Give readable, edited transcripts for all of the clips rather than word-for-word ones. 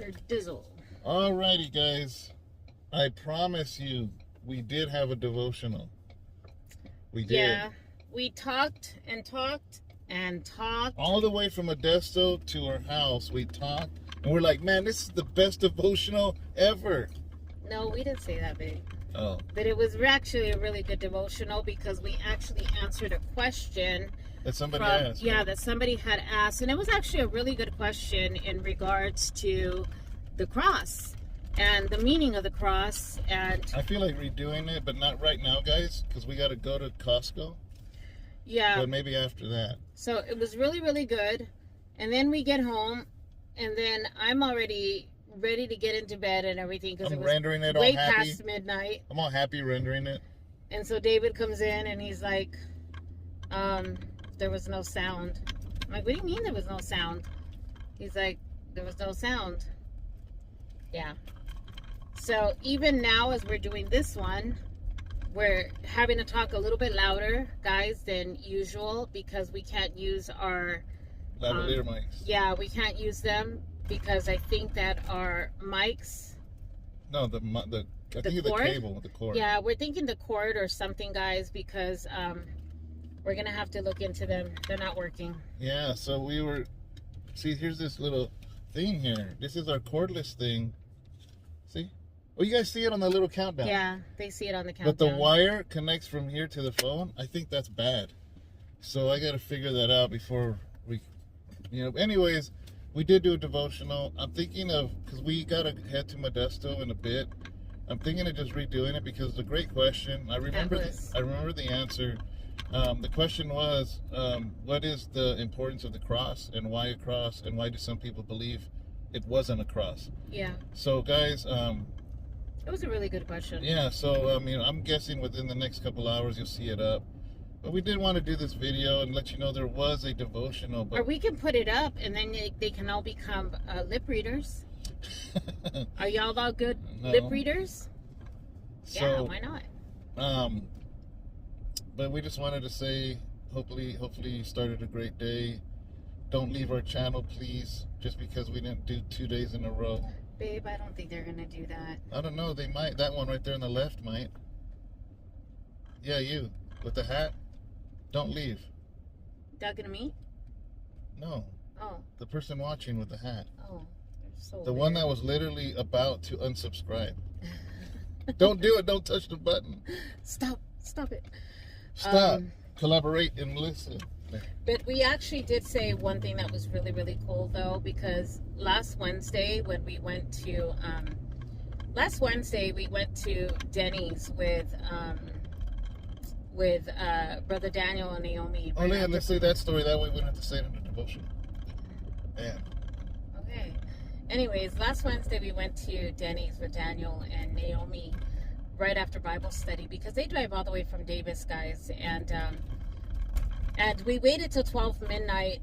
or dizzle. Alrighty, guys. I promise you, we did have a devotional. We did. Yeah, we talked and talked and talked. All the way from Modesto to our house, we talked. And we're like, man, this is the best devotional ever. No, we didn't say that, babe. Oh. But it was actually a really good devotional because we actually answered a question That somebody asked. Yeah, that somebody had asked. And it was actually a really good question in regards to the cross and the meaning of the cross. And I feel like redoing it, but not right now, guys, because we got to go to Costco. yeah. But maybe after that. So it was really, really good. And then we get home, and then I'm already ready to get into bed and everything because it was rendering it all way happy. past midnight. I'm all happy rendering it. And so David comes in and he's like, there was no sound. I'm like, what do you mean there was no sound? He's like, there was no sound. Yeah. So even now as we're doing this one, we're having to talk a little bit louder, guys, than usual because we can't use our Lavalier mics. Yeah, we can't use them because I think that our mics. No, the cable, the cord. Yeah, we're thinking the cord or something, guys, because we're gonna have to look into them. They're not working. Yeah, so we were. See, here's this little thing here. This is our cordless thing. See? Oh, you guys see it on the little countdown. Yeah, they see it on the countdown. But the wire connects from here to the phone. I think that's bad. So I got to figure that out before we, anyways, we did do a devotional. I'm thinking of, because we got to head to Modesto in a bit. I'm thinking of just redoing it because it's a great question. I remember the answer. The question was, what is the importance of the cross and why a cross and why do some people believe it wasn't a cross? Yeah. So guys, it was a really good question. yeah, so I'm guessing within the next couple hours you'll see it up. But we did want to do this video and let you know there was a devotional. But or we can put it up and then they can all become lip readers. Are y'all all good lip readers? So, yeah, why not? But we just wanted to say, hopefully you started a great day. Don't leave our channel, please, just because we didn't do 2 days in a row. Babe, I don't think they're gonna do that. I don't know, they might. That one right there on the left might. Yeah, you with the hat. Don't leave. Not gonna meet? No. Oh. The person watching with the hat. Oh, they're so The weird. one that was literally about to unsubscribe. Don't do it. Don't touch the button. Stop it. Stop. Collaborate and listen. But we actually did say one thing that was really, really cool though, because last Wednesday we went to Denny's with Brother Daniel and Naomi. Oh yeah, let's say that story. That way we don't have to say it in the devotion. Yeah. Okay. Anyways, last Wednesday we went to Denny's with Daniel and Naomi right after Bible study because they drive all the way from Davis, guys, and we waited till 12 midnight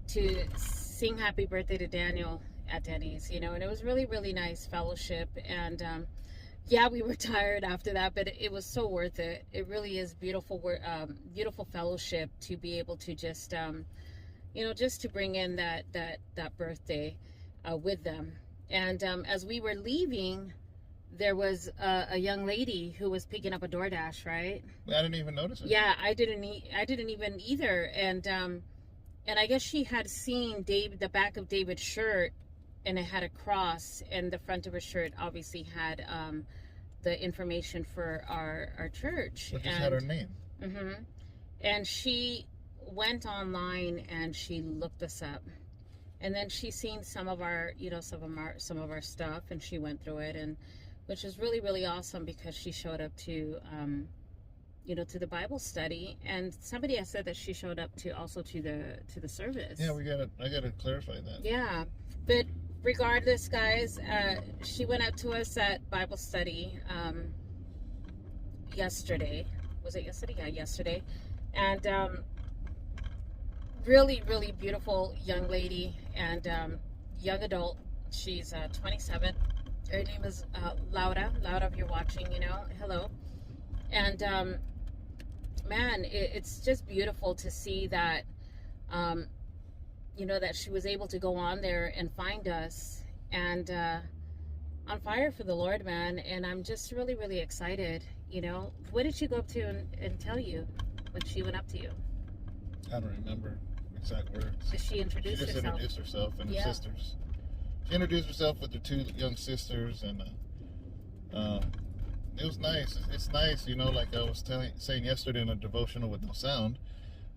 to sing happy birthday to Daniel at Denny's, and it was really, really nice fellowship. And yeah, we were tired after that, but it was so worth it. It really is beautiful fellowship to be able to just, just to bring in that birthday with them. And as we were leaving, there was a young lady who was picking up a DoorDash, right? I didn't even notice it. Yeah, I didn't even either. And I guess she had seen the back of David's shirt, and it had a cross, and the front of her shirt obviously had the information for our church. It just had her name. Mm-hmm. And she went online and she looked us up, and then she seen some of our stuff, and she went through it, and which is really, really awesome because she showed up to to the Bible study, and somebody has said that she showed up to the service. Yeah, I gotta clarify that. Yeah, but regardless, guys, she went up to us at Bible study yesterday. Was it yesterday? Yeah, yesterday. And really, really beautiful young lady and young adult. She's 27. Her name is Laura. Laura, if you're watching, hello. And man, it's just beautiful to see that, that she was able to go on there and find us and on fire for the Lord, man. And I'm just really, really excited. You know, what did she go up to and tell you when she went up to you? I don't remember exact words. Did she introduce herself? She just introduced herself and her sisters. She introduced herself with her two young sisters, and it was nice. It's nice, you know, like I was saying yesterday in a devotional with no sound,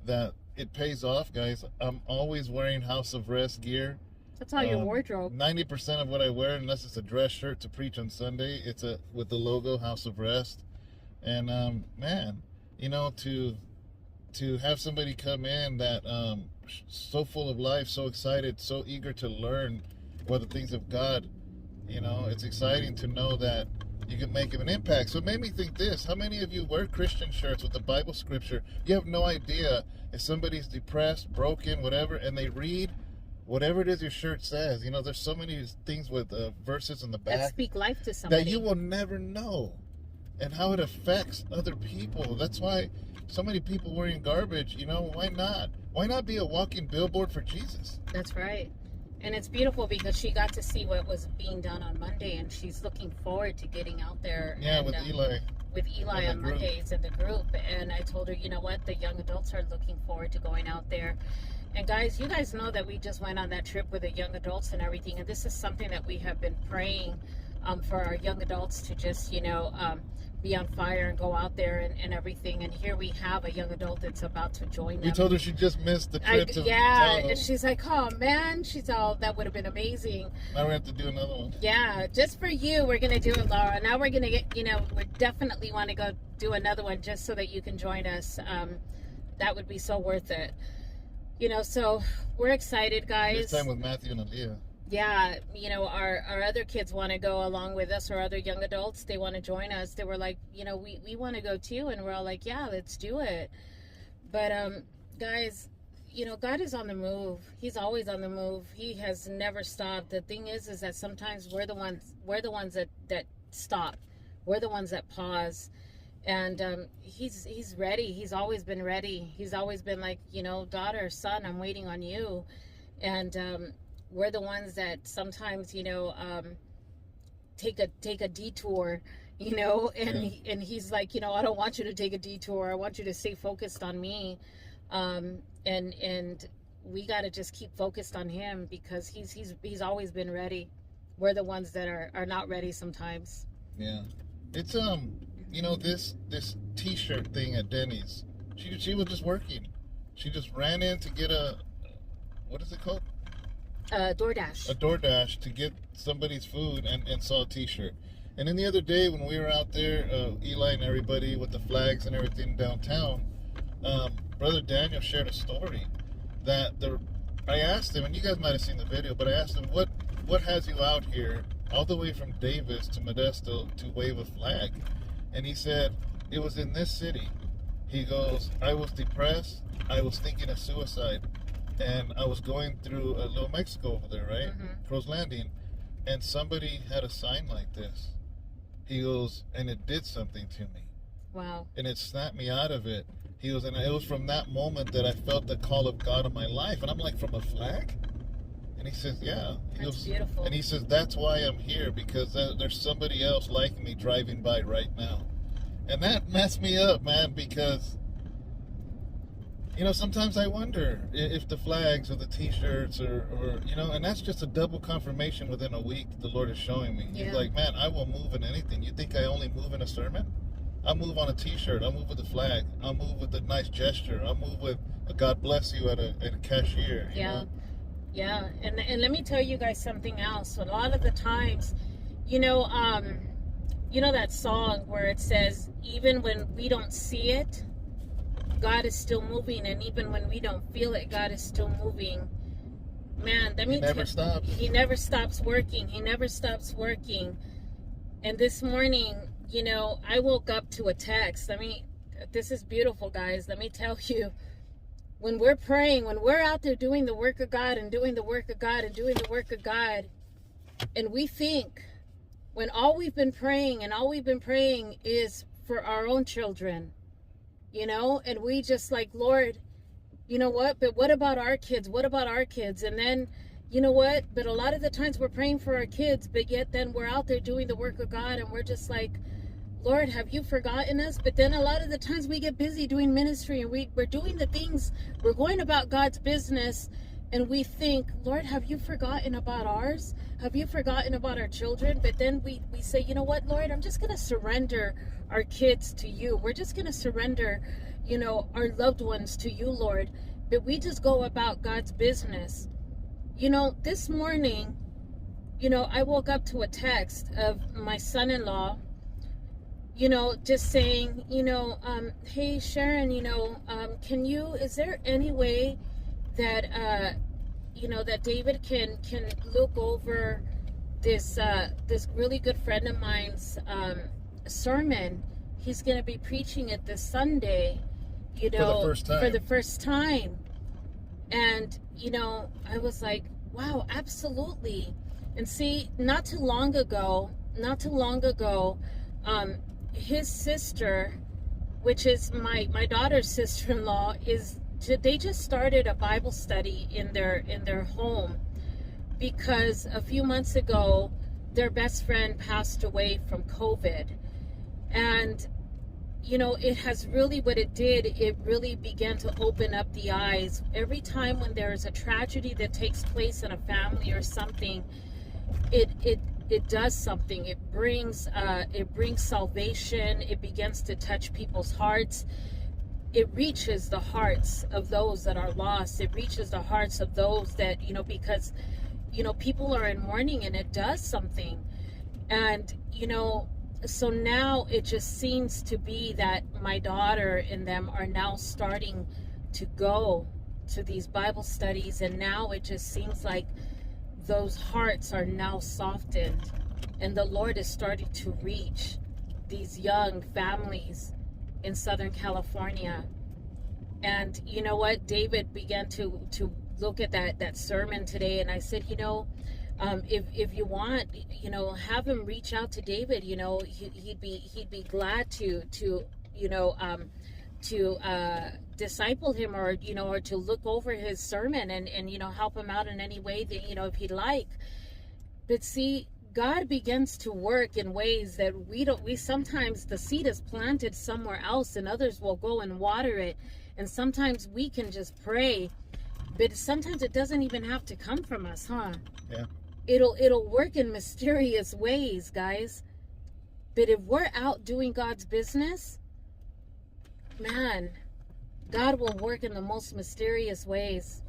that it pays off, guys. I'm always wearing House of Rest gear. That's all your wardrobe. 90% of what I wear, unless it's a dress shirt to preach on Sunday, it's with the logo House of Rest. And man, you know, to have somebody come in that so full of life, so excited, so eager to learn what the things of God, you know, it's exciting to know that you can make an impact. So it made me think this: how many of you wear Christian shirts with the Bible scripture? You have no idea if somebody's depressed, broken, whatever, and they read whatever it is your shirt says. You know, there's so many things with verses in the back that speak life to somebody that you will never know, and how it affects other people. That's why so many people wearing garbage. You know, why not? Why not be a walking billboard for Jesus? That's right. And it's beautiful because she got to see what was being done on Monday, and she's looking forward to getting out there. Yeah, and, with Eli. With Eli on Mondays in the group. And I told her, you know what? The young adults are looking forward to going out there. And guys, you guys know that we just went on that trip with the young adults and everything. And this is something that we have been praying for our young adults to just, you know, be on fire and go out there and everything. And here we have a young adult that's about to join them. You told her she just missed the trip to and she's like, oh man, she's all, that would have been amazing. Now we have to do another one. Yeah, just for you, we're going to do it, Laura. Now we're going to get, you know, we definitely want to go do another one just so that you can join us. That would be so worth it. You know, so we're excited, guys. This time with Matthew and Aaliyah. Yeah, you know, our other kids want to go along with us, or other young adults, they want to join us. They were like, you know, we want to go too, and we're all like, yeah, let's do it. But guys, you know, God is on the move. He's always on the move. He has never stopped. The thing is that sometimes we're the ones that stop. We're the ones that pause. And he's ready. He's always been ready. He's always been like, you know, daughter, son, I'm waiting on you. And we're the ones that sometimes, you know, take a detour, you know, and he's like, you know, I don't want you to take a detour. I want you to stay focused on me. And we got to just keep focused on him, because he's always been ready. We're the ones that are not ready sometimes. Yeah. It's you know, this t-shirt thing at Denny's, she was just working. She just ran in to get what is it called? DoorDash. A DoorDash to get somebody's food, and saw a t-shirt. And then the other day when we were out there, Eli and everybody with the flags and everything downtown, Brother Daniel shared a story that I asked him, and you guys might have seen the video, but I asked him, what has you out here all the way from Davis to Modesto to wave a flag? And he said, it was in this city. He goes, I was depressed. I was thinking of suicide. And I was going through Little Mexico over there, right? Mm-hmm. Crow's Landing. And somebody had a sign like this. He goes, and it did something to me. Wow. And it snapped me out of it. He goes, and it was from that moment that I felt the call of God in my life. And I'm like, from a flag? And he says, yeah. That's beautiful. And he says, that's why I'm here, because there's somebody else like me driving by right now. And that messed me up, man, because, you know, sometimes I wonder if the flags or the t-shirts or you know, and that's just a double confirmation within a week the Lord is showing me. Yeah. He's like, man, I will move in anything. You think I only move in a sermon? I'll move on a t-shirt. I'll move with a flag. I'll move with a nice gesture. I'll move with a God bless you at a cashier. You know? Yeah, and let me tell you guys something else. A lot of the times, you know that song where it says, even when we don't see it, God is still moving, and even when we don't feel it, God is still moving. Man, that means He never stops. He never stops working. He never stops working. And this morning, you know, I woke up to a text. This is beautiful, guys. Let me tell you. When we're praying, when we're out there doing the work of God and doing the work of God and doing the work of God, and we think, when all we've been praying is for our own children, you know, and we just like, Lord, you know what, but what about our kids? What about our kids? And then, You know what? But a lot of the times we're praying for our kids, but yet then we're out there doing the work of God, and we're just like, Lord, have you forgotten us? But then a lot of the times we get busy doing ministry, and we're doing the things, we're going about God's business, and we think, Lord, have you forgotten about ours? Have you forgotten about our children? But then we say, you know what, Lord, I'm just going to surrender our kids to you. We're just going to surrender, our loved ones to you, Lord. But we just go about God's business. This morning, I woke up to a text of my son-in-law, just saying, hey, Sharon, is there any way that, that David can look over this really good friend of mine's sermon? He's going to be preaching it this Sunday, for the first time. For the first time. And, I was like, wow, absolutely. And see, not too long ago, his sister, which is my daughter's sister-in-law, they just started a Bible study in their home, because a few months ago their best friend passed away from COVID. And it has really, what it did, it really began to open up the eyes. Every time when there is a tragedy that takes place in a family or something, it does something. It brings salvation. It begins to touch people's hearts. It reaches the hearts of those that are lost. It reaches the hearts of those that, because, people are in mourning, and it does something. And, so now it just seems to be that my daughter and them are now starting to go to these Bible studies, and now it just seems like those hearts are now softened, and the Lord is starting to reach these young families in Southern California. And you know what? David began to look at that sermon today, and I said, if you want, have him reach out to David. He'd be glad to disciple him, or to look over his sermon and help him out in any way that if he'd like. But see, God begins to work in ways that we sometimes, the seed is planted somewhere else, and others will go and water it, and sometimes we can just pray, but sometimes it doesn't even have to come from us, huh? Yeah. It'll work in mysterious ways, guys. But if we're out doing God's business, man, God will work in the most mysterious ways.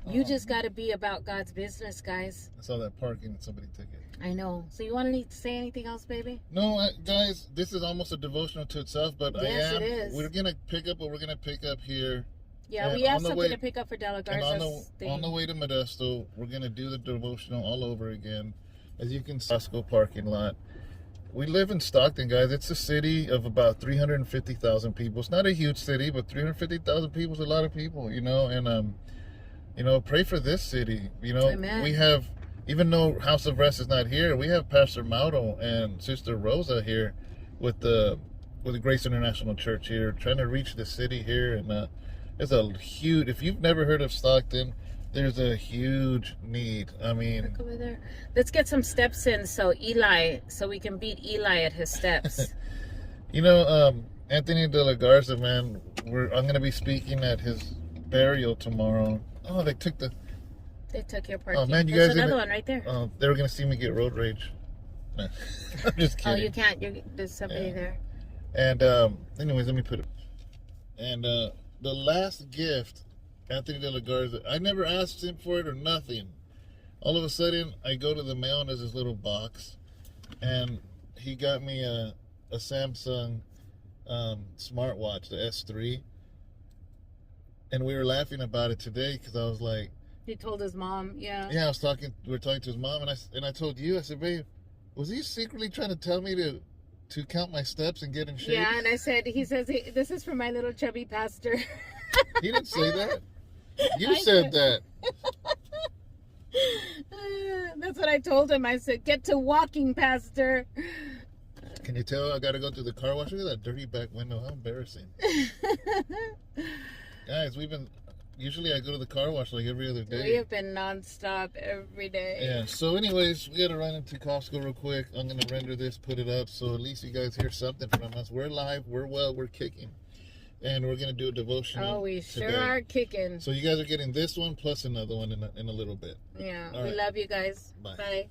You just got to be about God's business, guys. I saw that parking and somebody took it. I know. So you want to say anything else, baby? No, guys, this is almost a devotional to itself, but yes, it is. We're going to pick up what we're going to pick up here. Yeah, and we have something to pick up for Dela Garza's thing. On the way to Modesto, we're going to do the devotional all over again. As you can see, Costco parking lot. We live in Stockton, guys. It's a city of about 350,000 people. It's not a huge city, but 350,000 people is a lot of people, and, pray for this city. Amen. We have, even though House of Rest is not here, we have Pastor Mauro and Sister Rosa here with the Grace International Church here, trying to reach the city here. And it's a huge, if you've never heard of Stockton, there's a huge need. I mean, look over there. Let's get some steps in so we can beat Eli at his steps. Anthony de la Garza, man, I'm going to be speaking at his burial tomorrow. Oh, they took your parking. Oh man, you guys! Another one right there. They were gonna see me get road rage. I'm just kidding. Oh, you can't. There's somebody there. And anyways, let me put it. And the last gift, Anthony de la Garza, I never asked him for it or nothing. All of a sudden, I go to the mail and there's this little box, and he got me a Samsung smartwatch, the S3. And we were laughing about it today because I was like, he told his mom, yeah. Yeah, we were talking to his mom, and I told you, I said, babe, was he secretly trying to tell me to count my steps and get in shape? Yeah, and he says, this is for my little chubby pastor. He didn't say that. You said that. That's what I told him. I said, get to walking, pastor. Can you tell I got to go through the car wash? Look at that dirty back window. How embarrassing. Guys, we've been, Usually I go to the car wash like every other day. We have been nonstop every day. Yeah, so anyways, we gotta run into Costco real quick. I'm gonna render this, put it up, so at least you guys hear something from us. We're live, we're well, we're kicking. And we're gonna do a devotional. Oh, we sure today. are kicking. So you guys are getting this one plus another one in a little bit. Yeah, All we right. love you guys. Bye. Bye.